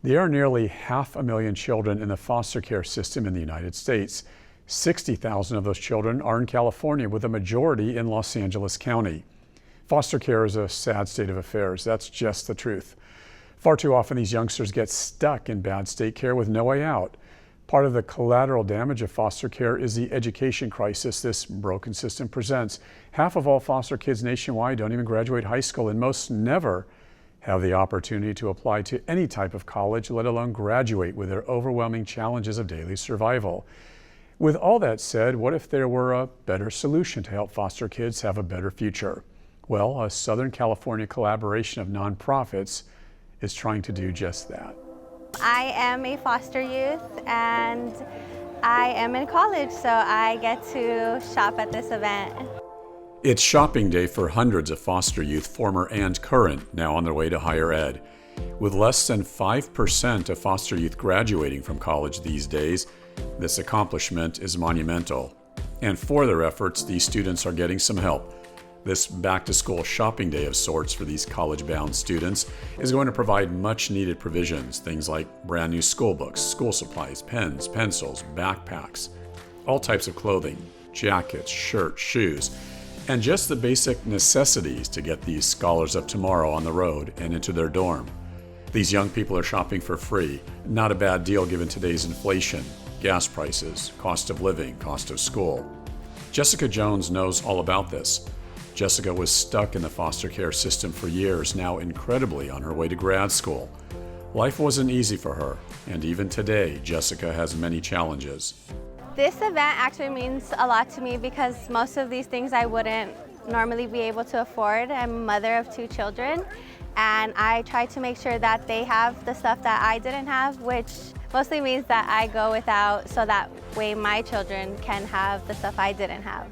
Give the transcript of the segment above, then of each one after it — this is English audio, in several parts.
There are nearly 500,000 children in the foster care system in the United States. 60,000 of those children are in California, with a majority in Los Angeles County. Foster care is a sad state of affairs. That's just the truth. Far too often these youngsters get stuck in bad state care with no way out. Part of the collateral damage of foster care is the education crisis this broken system presents. Half of all foster kids nationwide don't even graduate high school, and most never have the opportunity to apply to any type of college, let alone graduate, with their overwhelming challenges of daily survival. With all that said, what if there were a better solution to help foster kids have a better future? Well, a Southern California collaboration of nonprofits is trying to do just that. I am a foster youth and I am in college, so I get to shop at this event. It's shopping day for hundreds of foster youth, former and current, now on their way to higher ed. With less than 5% of foster youth graduating from college these days, this accomplishment is monumental. And for their efforts, these students are getting some help. This back-to-school shopping day of sorts for these college-bound students is going to provide much-needed provisions, things like brand new school books, school supplies, pens, pencils, backpacks, all types of clothing, jackets, shirts, shoes, and just the basic necessities to get these scholars of tomorrow on the road and into their dorm. These young people are shopping for free. Not a bad deal given today's inflation, gas prices, cost of living, cost of school. Jessica Jones knows all about this. Jessica was stuck in the foster care system for years, now incredibly on her way to grad school. Life wasn't easy for her, and even today, Jessica has many challenges. This event actually means a lot to me because most of these things I wouldn't normally be able to afford. I'm a mother of 2 children, and I try to make sure that they have the stuff that I didn't have, which mostly means that I go without, so that way my children can have the stuff I didn't have.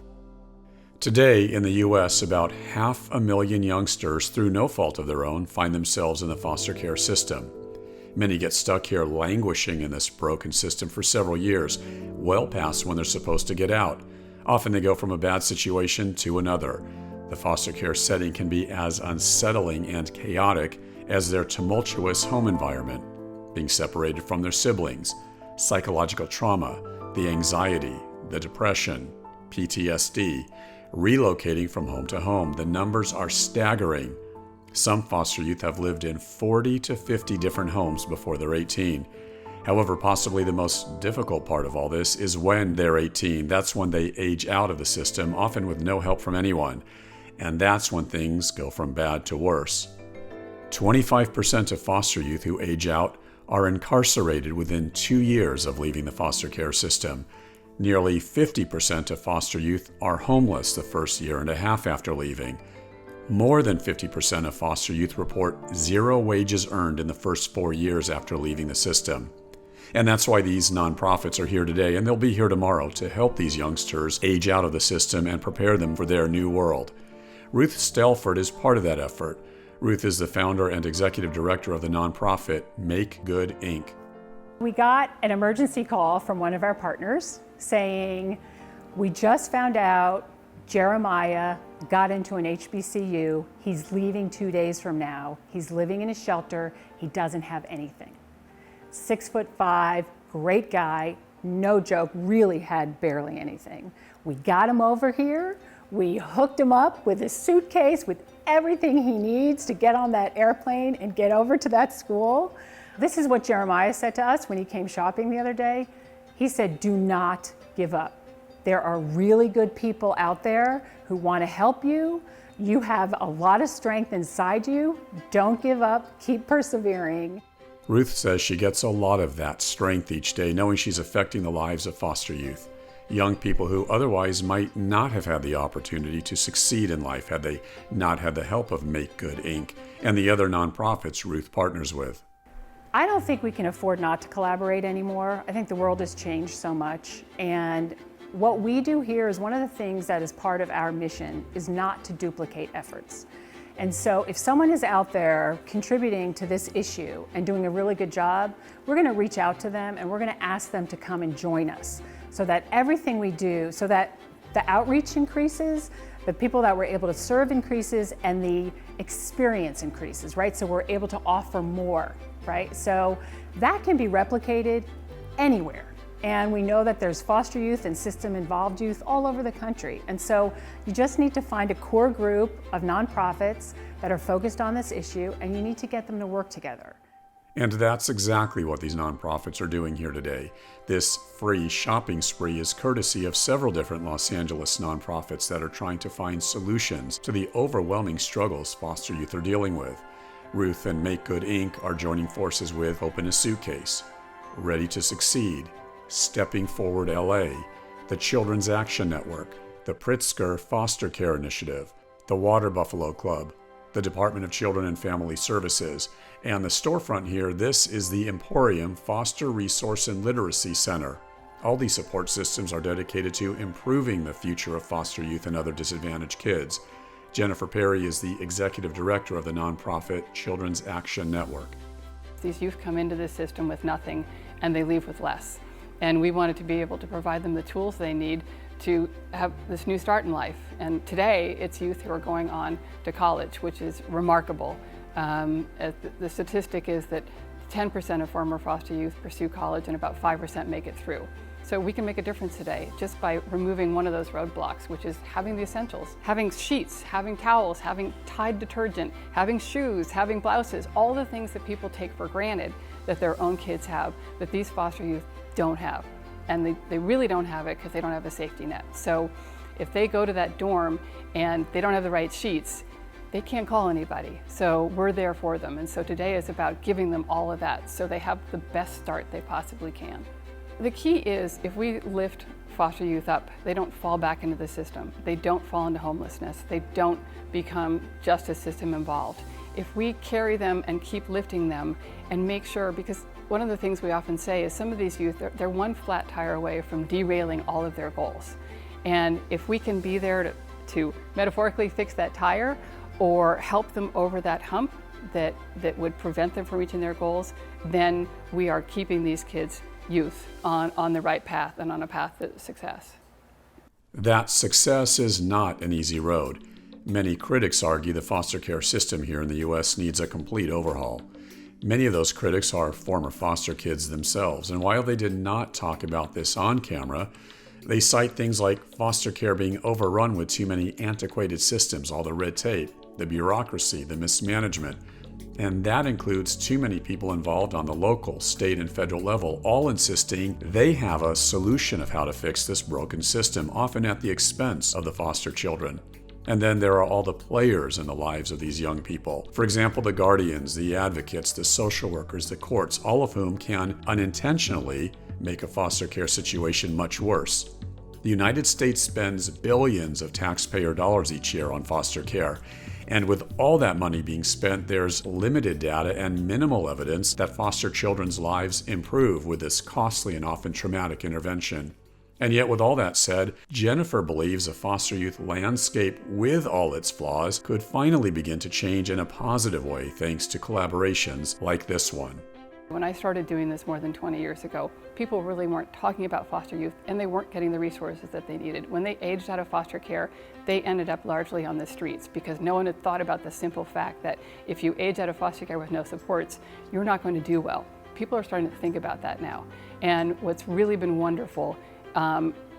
Today in the U.S., about 500,000 youngsters, through no fault of their own, find themselves in the foster care system. Many get stuck here languishing in this broken system for several years, well past when they're supposed to get out. Often they go from a bad situation to another. The foster care setting can be as unsettling and chaotic as their tumultuous home environment, being separated from their siblings, psychological trauma, the anxiety, the depression, PTSD, relocating from home to home. The numbers are staggering. Some foster youth have lived in 40 to 50 different homes before they're 18. However, possibly the most difficult part of all this is when they're 18. That's when they age out of the system, often with no help from anyone. And that's when things go from bad to worse. 25% of foster youth who age out are incarcerated within 2 years of leaving the foster care system. Nearly 50% of foster youth are homeless the first year and a half after leaving. More than 50% of foster youth report 0 wages earned in the first 4 years after leaving the system. And that's why these nonprofits are here today, and they'll be here tomorrow to help these youngsters age out of the system and prepare them for their new world. Ruth Stelford is part of that effort. Ruth is the founder and executive director of the nonprofit Make Good, Inc. We got an emergency call from one of our partners saying, "We just found out Jeremiah got into an HBCU. He's leaving 2 days from now. He's living in a shelter. He doesn't have anything." 6'5", great guy, no joke, really had barely anything. We got him over here. We hooked him up with a suitcase with everything he needs to get on that airplane and get over to that school. This is what Jeremiah said to us when he came shopping the other day. He said, "Do not give up. There are really good people out there who want to help you. You have a lot of strength inside you. Don't give up. Keep persevering." Ruth says she gets a lot of that strength each day, knowing she's affecting the lives of foster youth, young people who otherwise might not have had the opportunity to succeed in life had they not had the help of Make Good, Inc. and the other nonprofits Ruth partners with. I don't think we can afford not to collaborate anymore. I think the world has changed so much, and what we do here is one of the things that is part of our mission is not to duplicate efforts. And so if someone is out there contributing to this issue and doing a really good job, we're going to reach out to them and we're going to ask them to come and join us so that everything we do, so that the outreach increases, the people that we're able to serve increases, and the experience increases, right? So we're able to offer more right? So that can be replicated anywhere. And we know that there's foster youth and system-involved youth all over the country. And so you just need to find a core group of nonprofits that are focused on this issue, and you need to get them to work together. And that's exactly what these nonprofits are doing here today. This free shopping spree is courtesy of several different Los Angeles nonprofits that are trying to find solutions to the overwhelming struggles foster youth are dealing with. Ruth and Make Good Inc. are joining forces with Open a Suitcase, Ready to Succeed, Stepping Forward LA, the Children's Action Network, the Pritzker Foster Care Initiative, the Water Buffalo Club, the Department of Children and Family Services, and the storefront here, this is the Emporium Foster Resource and Literacy Center. All these support systems are dedicated to improving the future of foster youth and other disadvantaged kids. Jennifer Perry is the executive director of the nonprofit Children's Action Network. These youth come into this system with nothing and they leave with less. And we wanted to be able to provide them the tools they need to have this new start in life. And today, it's youth who are going on to college, which is remarkable. The statistic is that 10% of former foster youth pursue college and about 5% make it through. So we can make a difference today just by removing one of those roadblocks, which is having the essentials, having sheets, having towels, having Tide detergent, having shoes, having blouses, all the things that people take for granted that their own kids have, that these foster youth don't have. And they really don't have it because they don't have a safety net. So if they go to that dorm and they don't have the right sheets, they can't call anybody. So we're there for them. And so today is about giving them all of that so they have the best start they possibly can. The key is if we lift foster youth up, they don't fall back into the system. They don't fall into homelessness. They don't become justice system involved. If we carry them and keep lifting them and make sure, because one of the things we often say is some of these youth, they're one flat tire away from derailing all of their goals. And if we can be there to metaphorically fix that tire or help them over that hump that would prevent them from reaching their goals, then we are keeping these kids, youth, on the right path and on a path to success. That success is not an easy road. Many critics argue the foster care system here in the U.S. needs a complete overhaul. Many of those critics are former foster kids themselves, and while they did not talk about this on camera, they cite things like foster care being overrun with too many antiquated systems, all the red tape, the bureaucracy, the mismanagement, and that includes too many people involved on the local, state, and federal level, all insisting they have a solution of how to fix this broken system, often at the expense of the foster children. And then there are all the players in the lives of these young people. For example, the guardians, the advocates, the social workers, the courts, all of whom can unintentionally make a foster care situation much worse. The United States spends billions of taxpayer dollars each year on foster care. And with all that money being spent, there's limited data and minimal evidence that foster children's lives improve with this costly and often traumatic intervention. And yet, with all that said, Jennifer believes a foster youth landscape with all its flaws could finally begin to change in a positive way thanks to collaborations like this one. When I started doing this more than 20 years ago, people really weren't talking about foster youth and they weren't getting the resources that they needed. When they aged out of foster care, they ended up largely on the streets because no one had thought about the simple fact that if you age out of foster care with no supports, you're not going to do well. People are starting to think about that now. And what's really been wonderful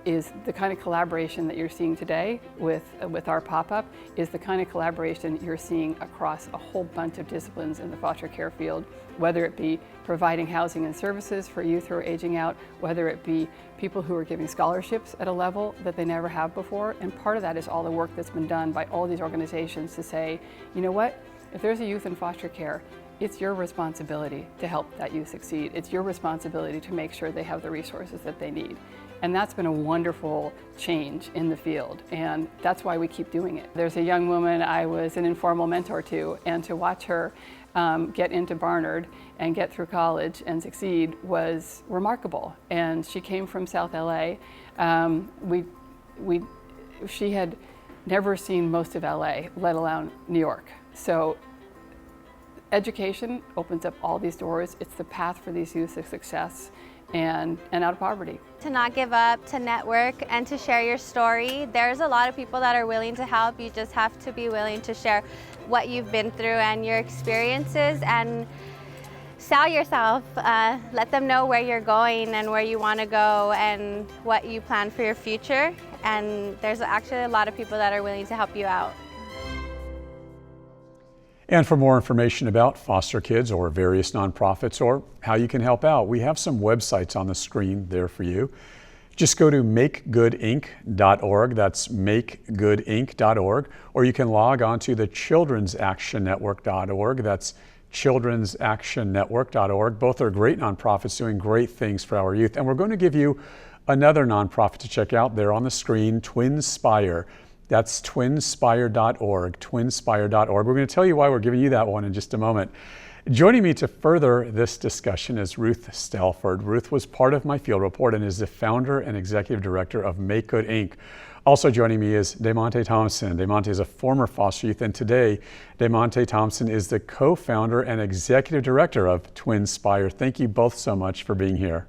is the kind of collaboration that you're seeing today with our pop-up is the kind of collaboration you're seeing across a whole bunch of disciplines in the foster care field, whether it be providing housing and services for youth who are aging out, whether it be people who are giving scholarships at a level that they never have before. And part of that is all the work that's been done by all these organizations to say, you know what, if there's a youth in foster care, it's your responsibility to help that youth succeed. It's your responsibility to make sure they have the resources that they need. And that's been a wonderful change in the field, and that's why we keep doing it. There's a young woman I was an informal mentor to, and to watch her get into Barnard and get through college and succeed was remarkable. And she came from South LA. She had never seen most of LA, let alone New York. So education opens up all these doors. It's the path for these youth to success and out of poverty. To not give up, to network, and to share your story. There's a lot of people that are willing to help. You just have to be willing to share what you've been through and your experiences and sell yourself, let them know where you're going and where you want to go and what you plan for your future. And there's actually a lot of people that are willing to help you out. And for more information about foster kids or various nonprofits or how you can help out, we have some websites on the screen there for you. Just go to makegoodinc.org, that's makegoodinc.org, or you can log on to the childrensactionnetwork.org, that's childrensactionnetwork.org. Both are great nonprofits doing great things for our youth. And we're going to give you another nonprofit to check out there on the screen, TwinSpire. That's twinspire.org, twinspire.org. We're going to tell you why we're giving you that one in just a moment. Joining me to further this discussion is Ruth Stalford. Ruth was part of my field report and is the founder and executive director of Make Good Inc. Also joining me is Demonte Thompson. Demonte is a former foster youth, and today Demonte Thompson is the co-founder and executive director of TwinSpire. Thank you both so much for being here.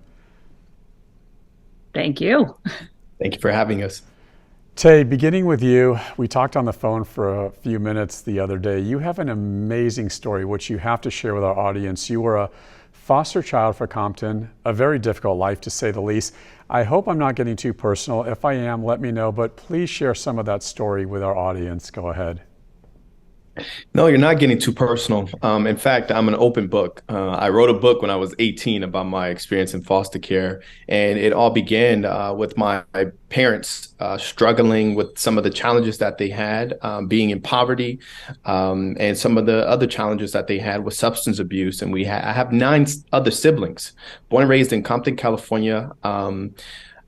Thank you. Thank you for having us. Tay, beginning with you, we talked on the phone for a few minutes the other day. You have an amazing story which you have to share with our audience. You were a foster child for Compton, a very difficult life to say the least. I hope I'm not getting too personal. If I am, let me know, but please share some of that story with our audience. Go ahead. No, you're not getting too personal. In fact, I'm an open book. I wrote a book when I was 18 about my experience in foster care, and it all began with my parents struggling with some of the challenges that they had, being in poverty, and some of the other challenges that they had with substance abuse. And I have 9 other siblings, born and raised in Compton, California.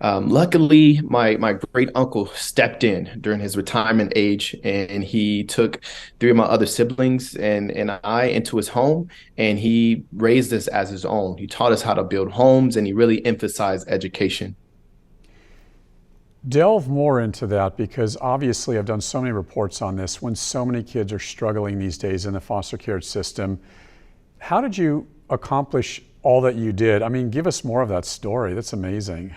Luckily, my great uncle stepped in during his retirement age, and he took 3 of my other siblings and I into his home, and he raised us as his own. He taught us how to build homes, and he really emphasized education. Delve more into that, because obviously I've done so many reports on this when so many kids are struggling these days in the foster care system. How did you accomplish all that you did? I mean, give us more of that story. That's amazing.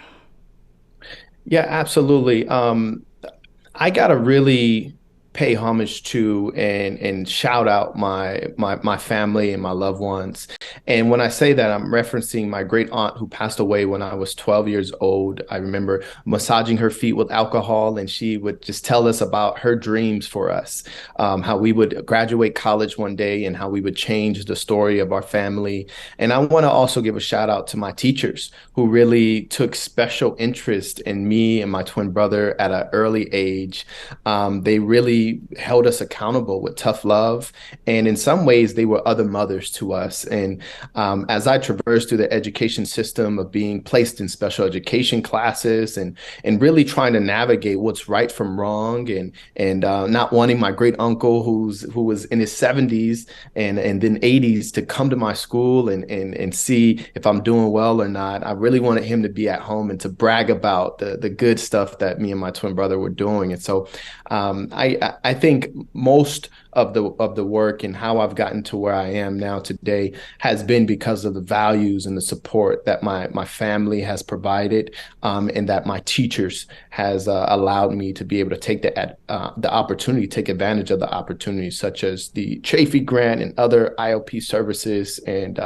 Yeah, absolutely. I gotta really pay homage to and shout out my family and my loved ones. And when I say that, I'm referencing my great aunt who passed away when I was 12 years old. I remember massaging her feet with alcohol, and she would just tell us about her dreams for us, how we would graduate college one day and how we would change the story of our family. And I want to also give a shout out to my teachers who really took special interest in me and my twin brother at an early age. They really held us accountable with tough love. And in some ways, they were other mothers to us. And as I traversed through the education system of being placed in special education classes and really trying to navigate what's right from wrong, and not wanting my great uncle who was in his 70s and then 80s to come to my school and see if I'm doing well or not. I really wanted him to be at home and to brag about the good stuff that me and my twin brother were doing. And so I think most of the work and how I've gotten to where I am now today has been because of the values and the support that my family has provided, and that my teachers has allowed me to be able to take the opportunity, take advantage of the opportunities such as the Chafee grant and other IOP services. And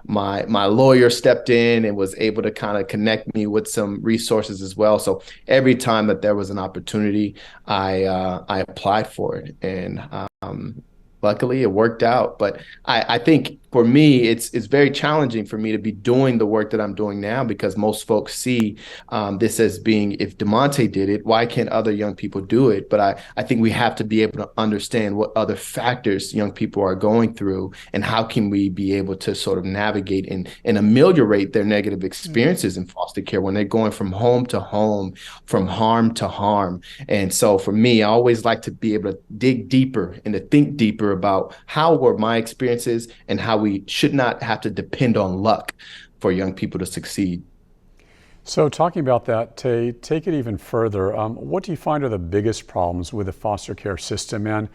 my lawyer stepped in and was able to kind of connect me with some resources as well. So every time that there was an opportunity, I applied for it, and luckily it worked out. But I think for me, it's very challenging for me to be doing the work that I'm doing now, because most folks see this as being, if Demonte did it, why can't other young people do it? But I think we have to be able to understand what other factors young people are going through, and how can we be able to sort of navigate and ameliorate their negative experiences in foster care when they're going from home to home, from harm to harm. And so for me, I always like to be able to dig deeper and to think deeper about how were my experiences and how we should not have to depend on luck for young people to succeed. So talking about that, take it even further. What do you find are the biggest problems with the foster care system, and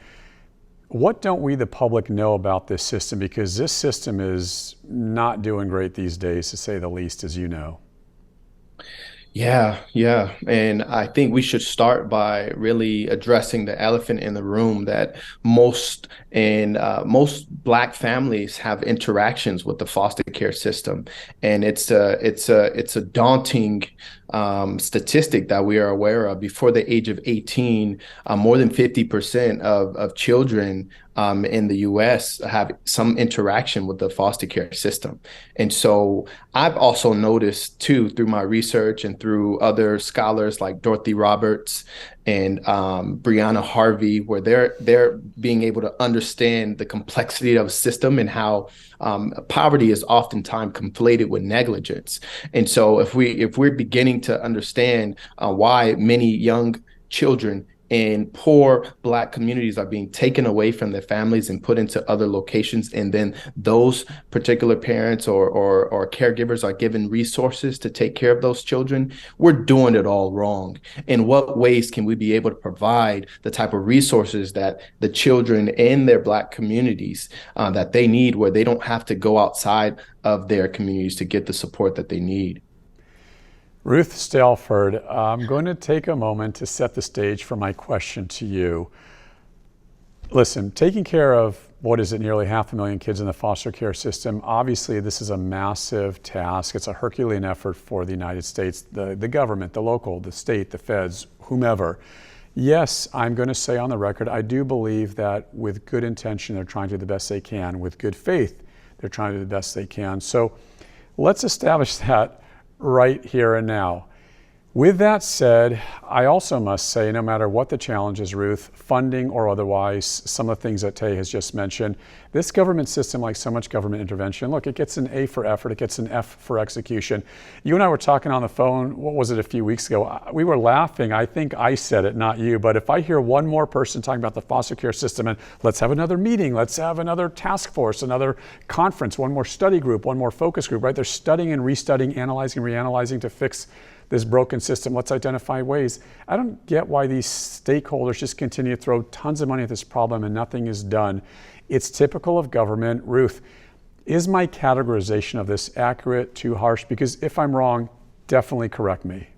what don't we, the public, know about this system? Because this system is not doing great these days, to say the least, as you know. Yeah. And I think we should start by really addressing the elephant in the room that most Black families have interactions with the foster care system, and it's a daunting statistic that we are aware of. Before the age of 18, more than 50% of children in the U.S. have some interaction with the foster care system. And so I've also noticed too, through my research and through other scholars like Dorothy Roberts and Brianna Harvey, where they're being able to understand the complexity of a system and how poverty is oftentimes conflated with negligence. And so if we're beginning to understand why many young children in poor Black communities are being taken away from their families and put into other locations, and then those particular parents or caregivers are given resources to take care of those children, we're doing it all wrong. In what ways can we be able to provide the type of resources that the children in their Black communities that they need, where they don't have to go outside of their communities to get the support that they need? Ruth Stalford, I'm going to take a moment to set the stage for my question to you. Listen, taking care of, what is it, nearly 500,000 kids in the foster care system, obviously this is a massive task. It's a Herculean effort for the United States, the government, the local, the state, the feds, whomever. Yes, I'm going to say on the record, I do believe that with good intention, they're trying to do the best they can. With good faith, they're trying to do the best they can. So let's establish that right here and now. With that said, I also must say, no matter what the challenges, Ruth, funding or otherwise, some of the things that Tay has just mentioned, this government system, like so much government intervention, look, it gets an A for effort, it gets an F for execution. You and I were talking on the phone, what was it, a few weeks ago? We were laughing, I think I said it, not you, but if I hear one more person talking about the foster care system and let's have another meeting, let's have another task force, another conference, one more study group, one more focus group, right? They're studying and restudying, analyzing, reanalyzing to fix this broken system. Let's identify ways. I don't get why these stakeholders just continue to throw tons of money at this problem and nothing is done. It's typical of government. Ruth, is my categorization of this accurate, too harsh? Because if I'm wrong, definitely correct me.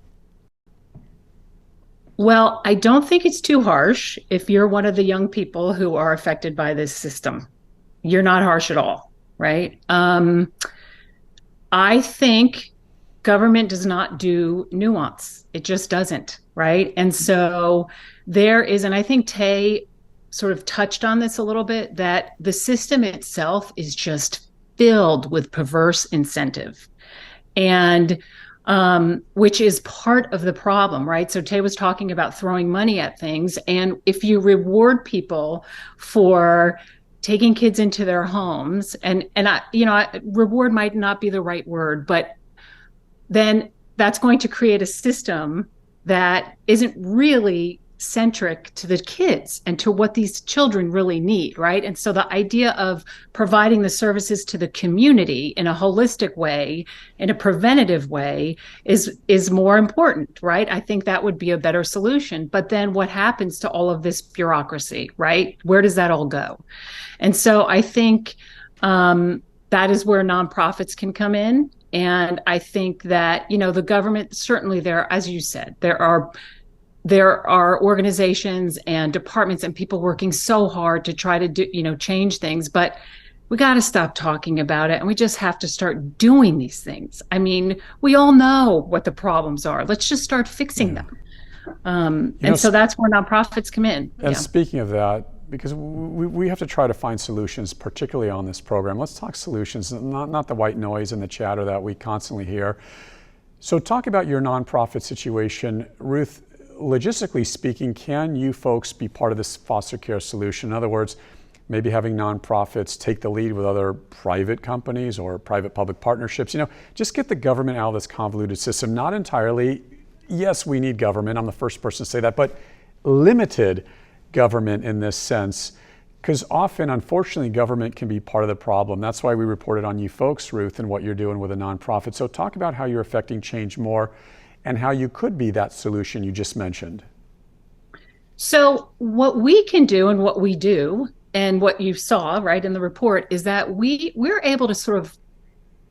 Well, I don't think it's too harsh if you're one of the young people who are affected by this system. You're not harsh at all, right? I think government does not do nuance. It just doesn't, right? And so there is, and I think Tay sort of touched on this a little bit, that the system itself is just filled with perverse incentive, and which is part of the problem, right? So Tay was talking about throwing money at things, and if you reward people for taking kids into their homes, and reward might not be the right word, but then that's going to create a system that isn't really centric to the kids and to what these children really need, right? And so the idea of providing the services to the community in a holistic way, in a preventative way, is more important, right? I think that would be a better solution. But then what happens to all of this bureaucracy, right? Where does that all go? And so I think that is where nonprofits can come in. And I think that, the government, certainly there, as you said, there are organizations and departments and people working so hard to try to change things, but we got to stop talking about it and we just have to start doing these things. I mean, we all know what the problems are. Let's just start fixing them. So that's where nonprofits come in. And speaking of that, because we have to try to find solutions, particularly on this program. Let's talk solutions, not the white noise and the chatter that we constantly hear. So talk about your nonprofit situation. Ruth, logistically speaking, can you folks be part of this foster care solution? In other words, maybe having nonprofits take the lead with other private companies or private-public partnerships. Just get the government out of this convoluted system. Not entirely. Yes, we need government. I'm the first person to say that, but limited government in this sense, because often, unfortunately, government can be part of the problem. That's why we reported on you folks, Ruth, and what you're doing with a nonprofit. So talk about how you're affecting change more and how you could be that solution you just mentioned. So what we can do and what we do, and what you saw right in the report, is that we're able to sort of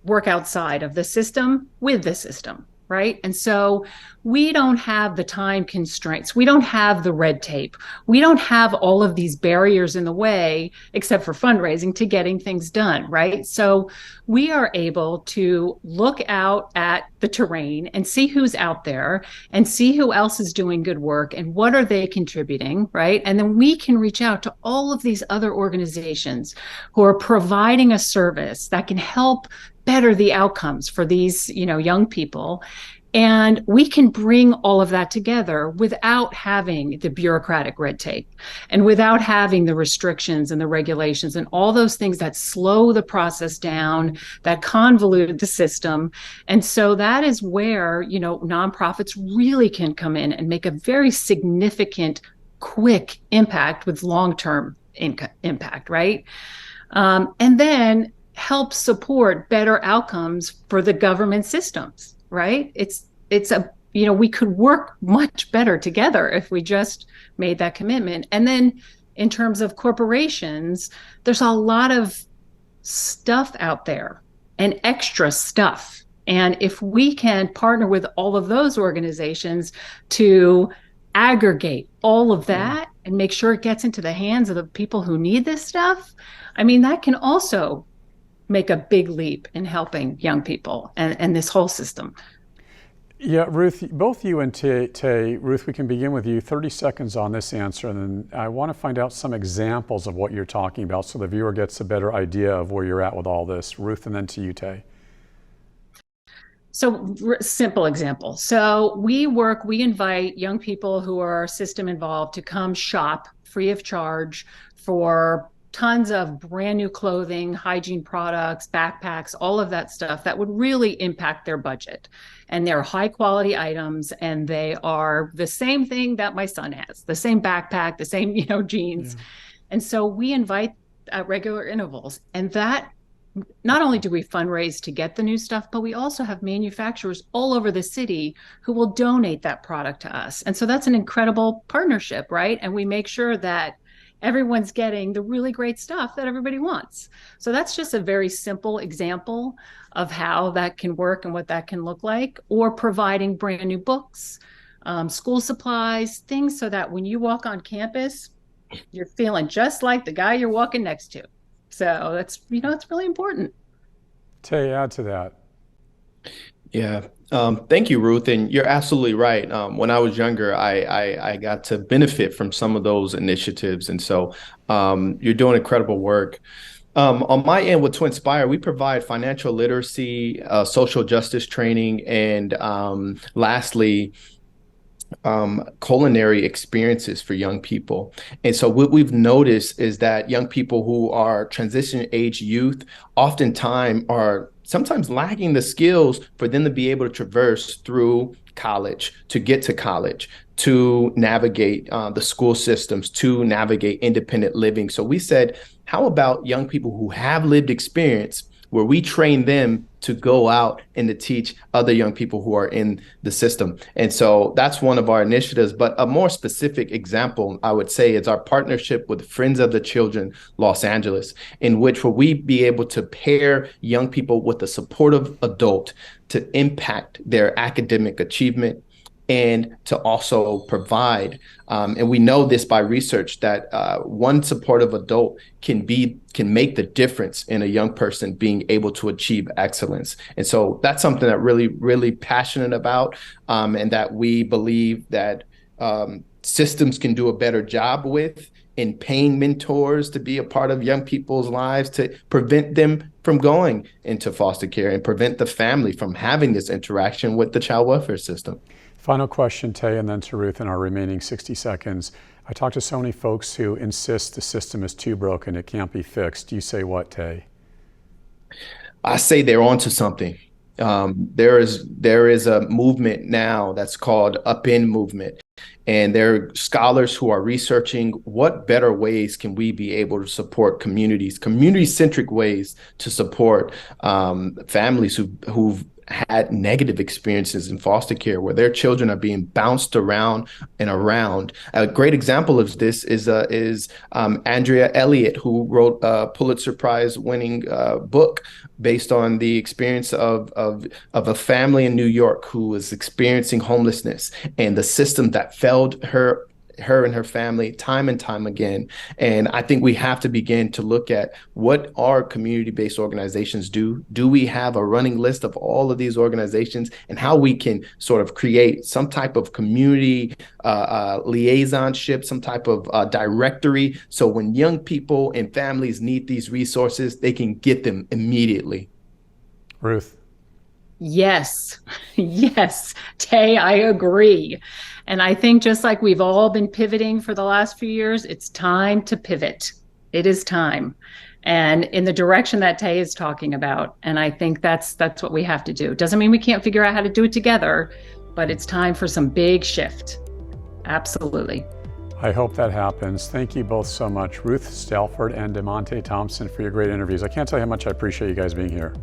work outside of the system with the system. right? And so we don't have the time constraints. We don't have the red tape. We don't have all of these barriers in the way, except for fundraising, to getting things done, right? So we are able to look out at the terrain and see who's out there and see who else is doing good work and what are they contributing, right? And then we can reach out to all of these other organizations who are providing a service that can help better the outcomes for these, young people. And we can bring all of that together without having the bureaucratic red tape and without having the restrictions and the regulations and all those things that slow the process down, that convolute the system. And so that is where, nonprofits really can come in and make a very significant, quick impact with long-term impact, right? And then help support better outcomes for the government systems, right? We could work much better together if we just made that commitment. And then in terms of corporations, there's a lot of stuff out there and extra stuff. And if we can partner with all of those organizations to aggregate all of that and make sure it gets into the hands of the people who need this stuff, that can also make a big leap in helping young people and this whole system. Yeah, Ruth, both you and Tay, Ruth, we can begin with you. 30 seconds on this answer, and then I want to find out some examples of what you're talking about so the viewer gets a better idea of where you're at with all this. Ruth, and then to you, Tay. So simple example. So we invite young people who are system involved to come shop free of charge for tons of brand new clothing, hygiene products, backpacks, all of that stuff that would really impact their budget. And they're high quality items, and they are the same thing that my son has, the same backpack, the same, jeans. Yeah. And so we invite at regular intervals, and that not only do we fundraise to get the new stuff, but we also have manufacturers all over the city who will donate that product to us. And so that's an incredible partnership, right? And we make sure that everyone's getting the really great stuff that everybody wants. So that's just a very simple example of how that can work and what that can look like, or providing brand new books, school supplies, things so that when you walk on campus, you're feeling just like the guy you're walking next to. So that's, it's really important. Tay, add to that. Yeah. Thank you, Ruth. And you're absolutely right. When I was younger, I got to benefit from some of those initiatives. And so you're doing incredible work. On my end with Twinspire, we provide financial literacy, social justice training, and lastly, culinary experiences for young people. And so what we've noticed is that young people who are transition age youth oftentimes are sometimes lacking the skills for them to be able to traverse through college, to get to college, to navigate the school systems, to navigate independent living. So we said, how about young people who have lived experience where we train them to go out and to teach other young people who are in the system? And so that's one of our initiatives. But a more specific example, I would say, is our partnership with Friends of the Children Los Angeles, in which will we be able to pair young people with a supportive adult to impact their academic achievement and to also provide, and we know this by research, that one supportive adult can make the difference in a young person being able to achieve excellence. And so that's something that really passionate about, and that we believe that systems can do a better job with in paying mentors to be a part of young people's lives, to prevent them from going into foster care and prevent the family from having this interaction with the child welfare system. Final question, Tay, and then to Ruth in our remaining 60 seconds. I talk to so many folks who insist the system is too broken, it can't be fixed. You say what, Tay? I say they're onto something. There is a movement now that's called Up In Movement. And there are scholars who are researching what better ways can we be able to support communities, community-centric ways to support families who've had negative experiences in foster care where their children are being bounced around and around. A great example of this is Andrea Elliott, who wrote a Pulitzer Prize winning book based on the experience of a family in New York who was experiencing homelessness and the system that failed her and her family time and time again. And I think we have to begin to look at what our community-based organizations do. Do we have a running list of all of these organizations and how we can sort of create some type of community liaisonship, some type of directory, so when young people and families need these resources, they can get them immediately? Ruth. Yes, yes, Tay, I agree. And I think just like we've all been pivoting for the last few years, it's time to pivot. It is time. And in the direction that Tay is talking about. And I think that's what we have to do. Doesn't mean we can't figure out how to do it together, but it's time for some big shift. Absolutely. I hope that happens. Thank you both so much, Ruth Stalford and Demonte Thompson, for your great interviews. I can't tell you how much I appreciate you guys being here.